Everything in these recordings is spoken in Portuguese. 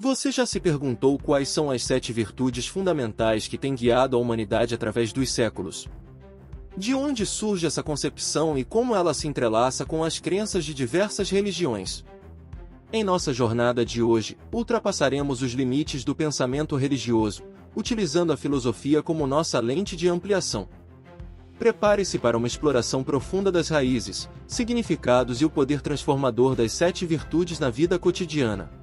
Você já se perguntou quais são as 7 virtudes fundamentais que têm guiado a humanidade através dos séculos? De onde surge essa concepção e como ela se entrelaça com as crenças de diversas religiões? Em nossa jornada de hoje, ultrapassaremos os limites do pensamento religioso, utilizando a filosofia como nossa lente de ampliação. Prepare-se para uma exploração profunda das raízes, significados e o poder transformador das 7 virtudes na vida cotidiana.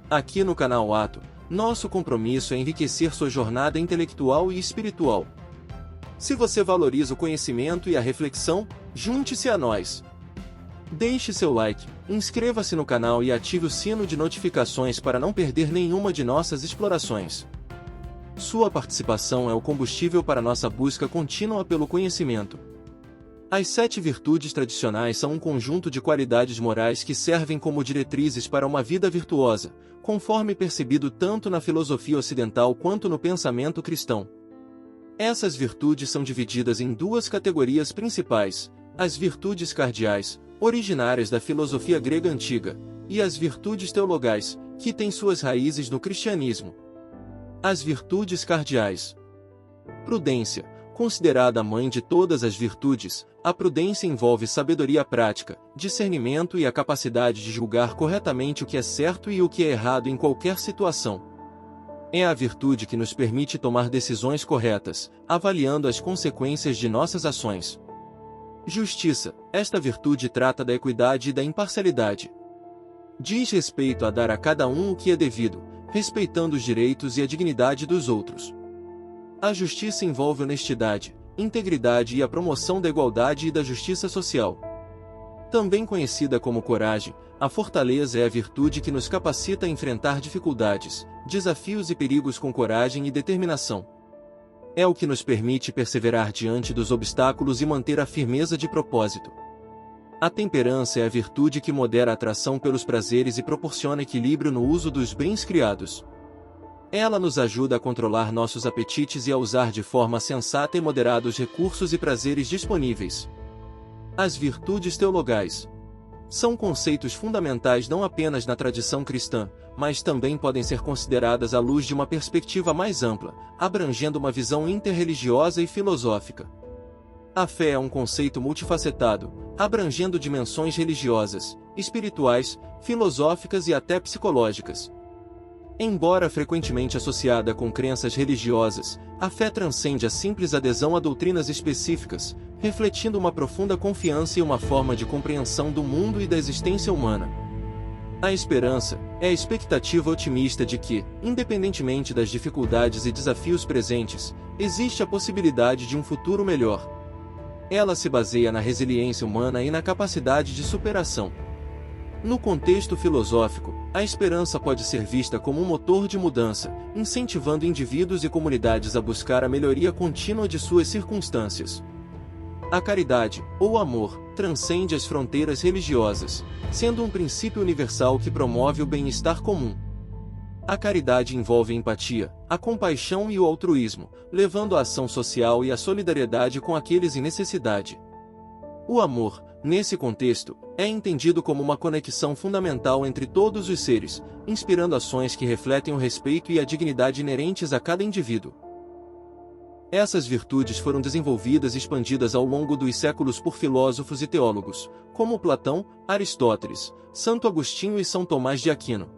Aqui no canal Ato, nosso compromisso é enriquecer sua jornada intelectual e espiritual. Se você valoriza o conhecimento e a reflexão, junte-se a nós. Deixe seu like, inscreva-se no canal e ative o sino de notificações para não perder nenhuma de nossas explorações. Sua participação é o combustível para nossa busca contínua pelo conhecimento. As 7 virtudes tradicionais são um conjunto de qualidades morais que servem como diretrizes para uma vida virtuosa, conforme percebido tanto na filosofia ocidental quanto no pensamento cristão. Essas virtudes são divididas em 2 categorias principais: as virtudes cardeais, originárias da filosofia grega antiga, e as virtudes teologais, que têm suas raízes no cristianismo. As virtudes cardeais. Prudência. Considerada a mãe de todas as virtudes, a prudência envolve sabedoria prática, discernimento e a capacidade de julgar corretamente o que é certo e o que é errado em qualquer situação. É a virtude que nos permite tomar decisões corretas, avaliando as consequências de nossas ações. Justiça. Esta virtude trata da equidade e da imparcialidade. Diz respeito a dar a cada um o que é devido, respeitando os direitos e a dignidade dos outros. A justiça envolve honestidade, integridade e a promoção da igualdade e da justiça social. Também conhecida como coragem, a fortaleza é a virtude que nos capacita a enfrentar dificuldades, desafios e perigos com coragem e determinação. É o que nos permite perseverar diante dos obstáculos e manter a firmeza de propósito. A temperança é a virtude que modera a atração pelos prazeres e proporciona equilíbrio no uso dos bens criados. Ela nos ajuda a controlar nossos apetites e a usar de forma sensata e moderada os recursos e prazeres disponíveis. As virtudes teologais são conceitos fundamentais não apenas na tradição cristã, mas também podem ser consideradas à luz de uma perspectiva mais ampla, abrangendo uma visão interreligiosa e filosófica. A fé é um conceito multifacetado, abrangendo dimensões religiosas, espirituais, filosóficas e até psicológicas. Embora frequentemente associada com crenças religiosas, a fé transcende a simples adesão a doutrinas específicas, refletindo uma profunda confiança e uma forma de compreensão do mundo e da existência humana. A esperança é a expectativa otimista de que, independentemente das dificuldades e desafios presentes, existe a possibilidade de um futuro melhor. Ela se baseia na resiliência humana e na capacidade de superação. No contexto filosófico, a esperança pode ser vista como um motor de mudança, incentivando indivíduos e comunidades a buscar a melhoria contínua de suas circunstâncias. A caridade, ou amor, transcende as fronteiras religiosas, sendo um princípio universal que promove o bem-estar comum. A caridade envolve a empatia, a compaixão e o altruísmo, levando a ação social e a solidariedade com aqueles em necessidade. O amor, nesse contexto, é entendido como uma conexão fundamental entre todos os seres, inspirando ações que refletem o respeito e a dignidade inerentes a cada indivíduo. Essas virtudes foram desenvolvidas e expandidas ao longo dos séculos por filósofos e teólogos, como Platão, Aristóteles, Santo Agostinho e São Tomás de Aquino.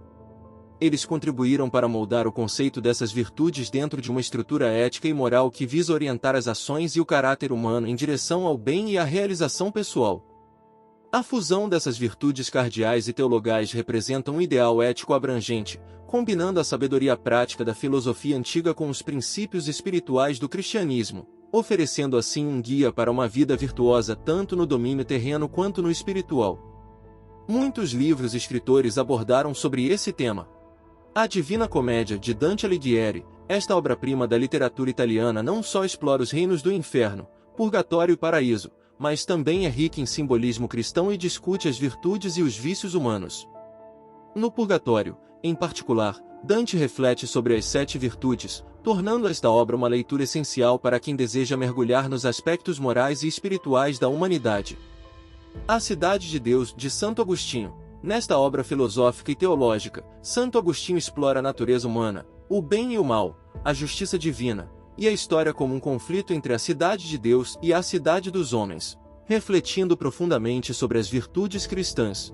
Eles contribuíram para moldar o conceito dessas virtudes dentro de uma estrutura ética e moral que visa orientar as ações e o caráter humano em direção ao bem e à realização pessoal. A fusão dessas virtudes cardeais e teologais representa um ideal ético abrangente, combinando a sabedoria prática da filosofia antiga com os princípios espirituais do cristianismo, oferecendo assim um guia para uma vida virtuosa tanto no domínio terreno quanto no espiritual. Muitos livros e escritores abordaram sobre esse tema. A Divina Comédia, de Dante Alighieri, esta obra-prima da literatura italiana não só explora os reinos do inferno, purgatório e paraíso, mas também é rica em simbolismo cristão e discute as virtudes e os vícios humanos. No Purgatório, em particular, Dante reflete sobre as 7 virtudes, tornando esta obra uma leitura essencial para quem deseja mergulhar nos aspectos morais e espirituais da humanidade. A Cidade de Deus, de Santo Agostinho. Nesta obra filosófica e teológica, Santo Agostinho explora a natureza humana, o bem e o mal, a justiça divina, e a história como um conflito entre a cidade de Deus e a cidade dos homens, refletindo profundamente sobre as virtudes cristãs.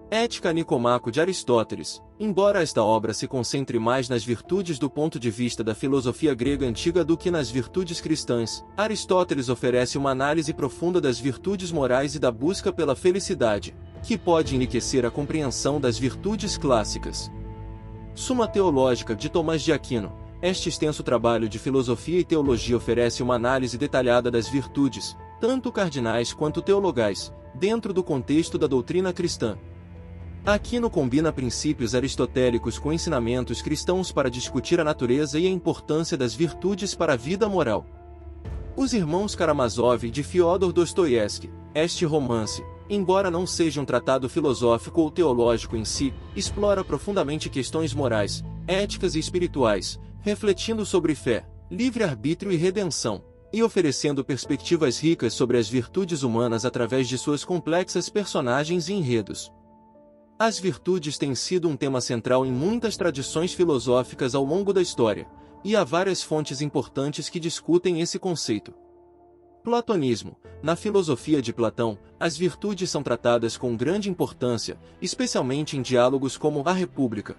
Ética Nicomaco de Aristóteles. Embora esta obra se concentre mais nas virtudes do ponto de vista da filosofia grega antiga do que nas virtudes cristãs, Aristóteles oferece uma análise profunda das virtudes morais e da busca pela felicidade, que pode enriquecer a compreensão das virtudes clássicas. Suma Teológica de Tomás de Aquino. Este extenso trabalho de filosofia e teologia oferece uma análise detalhada das virtudes, tanto cardinais quanto teologais, dentro do contexto da doutrina cristã. Aquino combina princípios aristotélicos com ensinamentos cristãos para discutir a natureza e a importância das virtudes para a vida moral. Os Irmãos Karamazov de Fyodor Dostoiévski. Este romance, embora não seja um tratado filosófico ou teológico em si, explora profundamente questões morais, éticas e espirituais, refletindo sobre fé, livre-arbítrio e redenção, e oferecendo perspectivas ricas sobre as virtudes humanas através de suas complexas personagens e enredos. As virtudes têm sido um tema central em muitas tradições filosóficas ao longo da história, e há várias fontes importantes que discutem esse conceito. Platonismo. Na filosofia de Platão, as virtudes são tratadas com grande importância, especialmente em diálogos como A República.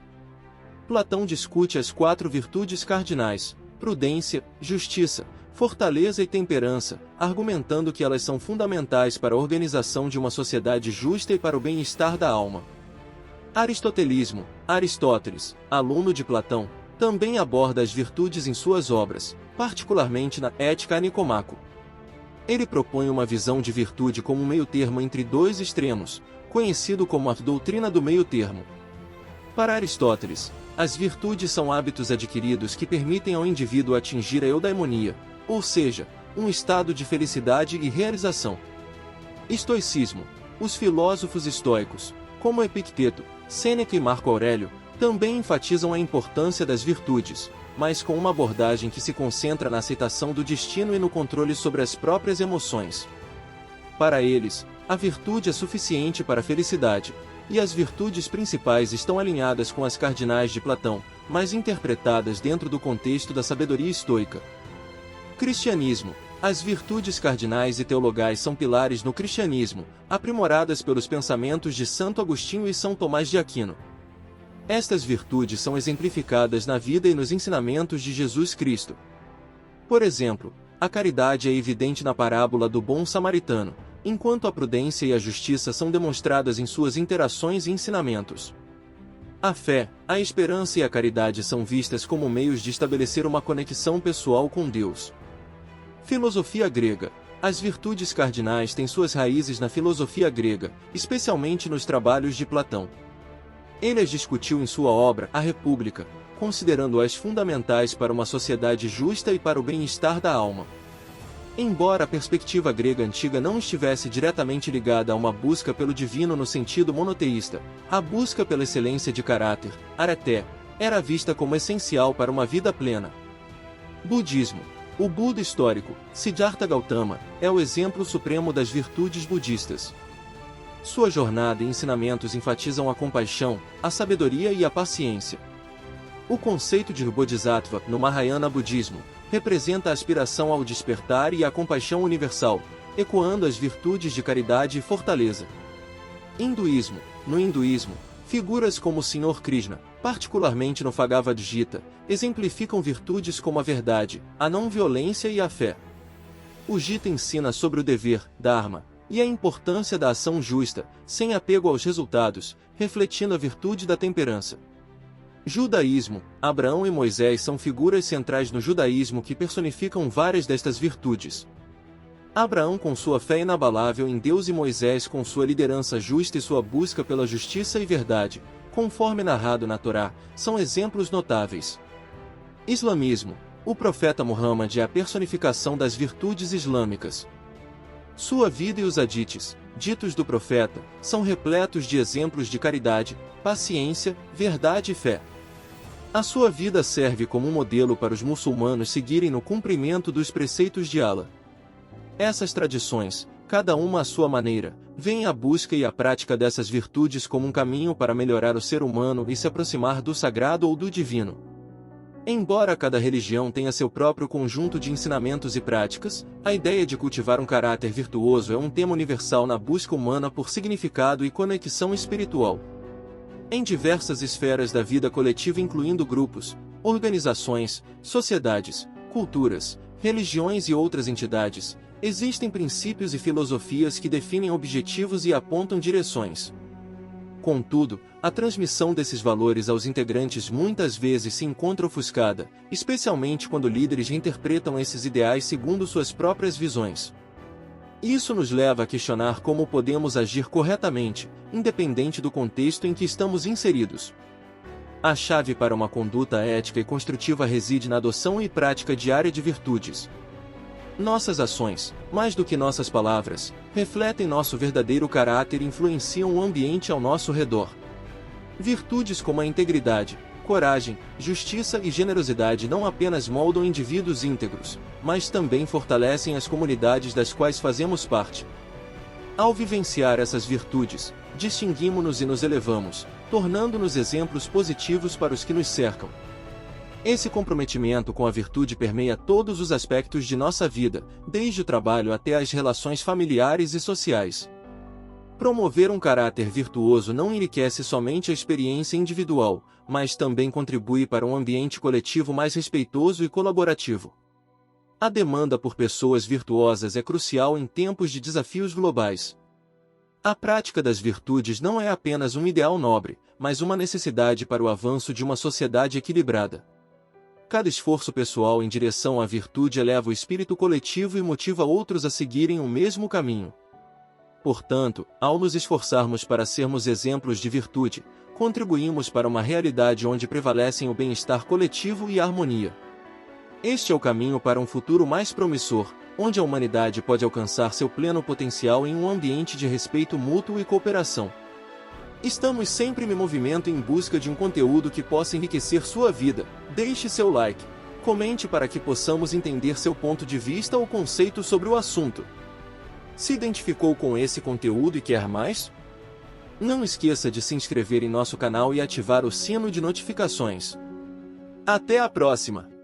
Platão discute as 4 virtudes cardinais: prudência, justiça, fortaleza e temperança, argumentando que elas são fundamentais para a organização de uma sociedade justa e para o bem-estar da alma. Aristotelismo. Aristóteles, aluno de Platão, também aborda as virtudes em suas obras, particularmente na Ética Nicomaco. Ele propõe uma visão de virtude como um meio-termo entre dois extremos, conhecido como a doutrina do meio-termo. Para Aristóteles, as virtudes são hábitos adquiridos que permitem ao indivíduo atingir a eudaimonia, ou seja, um estado de felicidade e realização. Estoicismo. Os filósofos estoicos, como Epicteto, Sêneca e Marco Aurélio, também enfatizam a importância das virtudes, mas com uma abordagem que se concentra na aceitação do destino e no controle sobre as próprias emoções. Para eles, a virtude é suficiente para a felicidade, e as virtudes principais estão alinhadas com as cardinais de Platão, mas interpretadas dentro do contexto da sabedoria estoica. Cristianismo. As virtudes cardinais e teologais são pilares no cristianismo, aprimoradas pelos pensamentos de Santo Agostinho e São Tomás de Aquino. Estas virtudes são exemplificadas na vida e nos ensinamentos de Jesus Cristo. Por exemplo, a caridade é evidente na parábola do bom samaritano, enquanto a prudência e a justiça são demonstradas em suas interações e ensinamentos. A fé, a esperança e a caridade são vistas como meios de estabelecer uma conexão pessoal com Deus. Filosofia grega. As virtudes cardinais têm suas raízes na filosofia grega, especialmente nos trabalhos de Platão. Ele as discutiu em sua obra A República, considerando-as fundamentais para uma sociedade justa e para o bem-estar da alma. Embora a perspectiva grega antiga não estivesse diretamente ligada a uma busca pelo divino no sentido monoteísta, a busca pela excelência de caráter, arete, era vista como essencial para uma vida plena. Budismo. O Buda histórico, Siddhartha Gautama, é o exemplo supremo das virtudes budistas. Sua jornada e ensinamentos enfatizam a compaixão, a sabedoria e a paciência. O conceito de Bodhisattva, no Mahayana budismo, representa a aspiração ao despertar e à compaixão universal, ecoando as virtudes de caridade e fortaleza. Hinduísmo. No hinduísmo, figuras como o Senhor Krishna, particularmente no Bhagavad Gita, exemplificam virtudes como a verdade, a não-violência e a fé. O Gita ensina sobre o dever, dharma, e a importância da ação justa, sem apego aos resultados, refletindo a virtude da temperança. Judaísmo. Abraão e Moisés são figuras centrais no judaísmo que personificam várias destas virtudes. Abraão com sua fé inabalável em Deus e Moisés com sua liderança justa e sua busca pela justiça e verdade, conforme narrado na Torá, são exemplos notáveis. Islamismo. O profeta Muhammad é a personificação das virtudes islâmicas. Sua vida e os hadites, ditos do profeta, são repletos de exemplos de caridade, paciência, verdade e fé. A sua vida serve como um modelo para os muçulmanos seguirem no cumprimento dos preceitos de Allah. Essas tradições, cada uma à sua maneira, veem a busca e a prática dessas virtudes como um caminho para melhorar o ser humano e se aproximar do sagrado ou do divino. Embora cada religião tenha seu próprio conjunto de ensinamentos e práticas, a ideia de cultivar um caráter virtuoso é um tema universal na busca humana por significado e conexão espiritual. Em diversas esferas da vida coletiva, incluindo grupos, organizações, sociedades, culturas, religiões e outras entidades, existem princípios e filosofias que definem objetivos e apontam direções. Contudo, a transmissão desses valores aos integrantes muitas vezes se encontra ofuscada, especialmente quando líderes interpretam esses ideais segundo suas próprias visões. Isso nos leva a questionar como podemos agir corretamente, independente do contexto em que estamos inseridos. A chave para uma conduta ética e construtiva reside na adoção e prática diária de virtudes. Nossas ações, mais do que nossas palavras, refletem nosso verdadeiro caráter e influenciam o ambiente ao nosso redor. Virtudes como a integridade, coragem, justiça e generosidade não apenas moldam indivíduos íntegros, mas também fortalecem as comunidades das quais fazemos parte. Ao vivenciar essas virtudes, distinguimos-nos e nos elevamos, tornando-nos exemplos positivos para os que nos cercam. Esse comprometimento com a virtude permeia todos os aspectos de nossa vida, desde o trabalho até as relações familiares e sociais. Promover um caráter virtuoso não enriquece somente a experiência individual, mas também contribui para um ambiente coletivo mais respeitoso e colaborativo. A demanda por pessoas virtuosas é crucial em tempos de desafios globais. A prática das virtudes não é apenas um ideal nobre, mas uma necessidade para o avanço de uma sociedade equilibrada. Cada esforço pessoal em direção à virtude eleva o espírito coletivo e motiva outros a seguirem o mesmo caminho. Portanto, ao nos esforçarmos para sermos exemplos de virtude, contribuímos para uma realidade onde prevalecem o bem-estar coletivo e a harmonia. Este é o caminho para um futuro mais promissor, onde a humanidade pode alcançar seu pleno potencial em um ambiente de respeito mútuo e cooperação. Estamos sempre em movimento em busca de um conteúdo que possa enriquecer sua vida. Deixe seu like, comente para que possamos entender seu ponto de vista ou conceito sobre o assunto. Se identificou com esse conteúdo e quer mais? Não esqueça de se inscrever em nosso canal e ativar o sino de notificações. Até a próxima!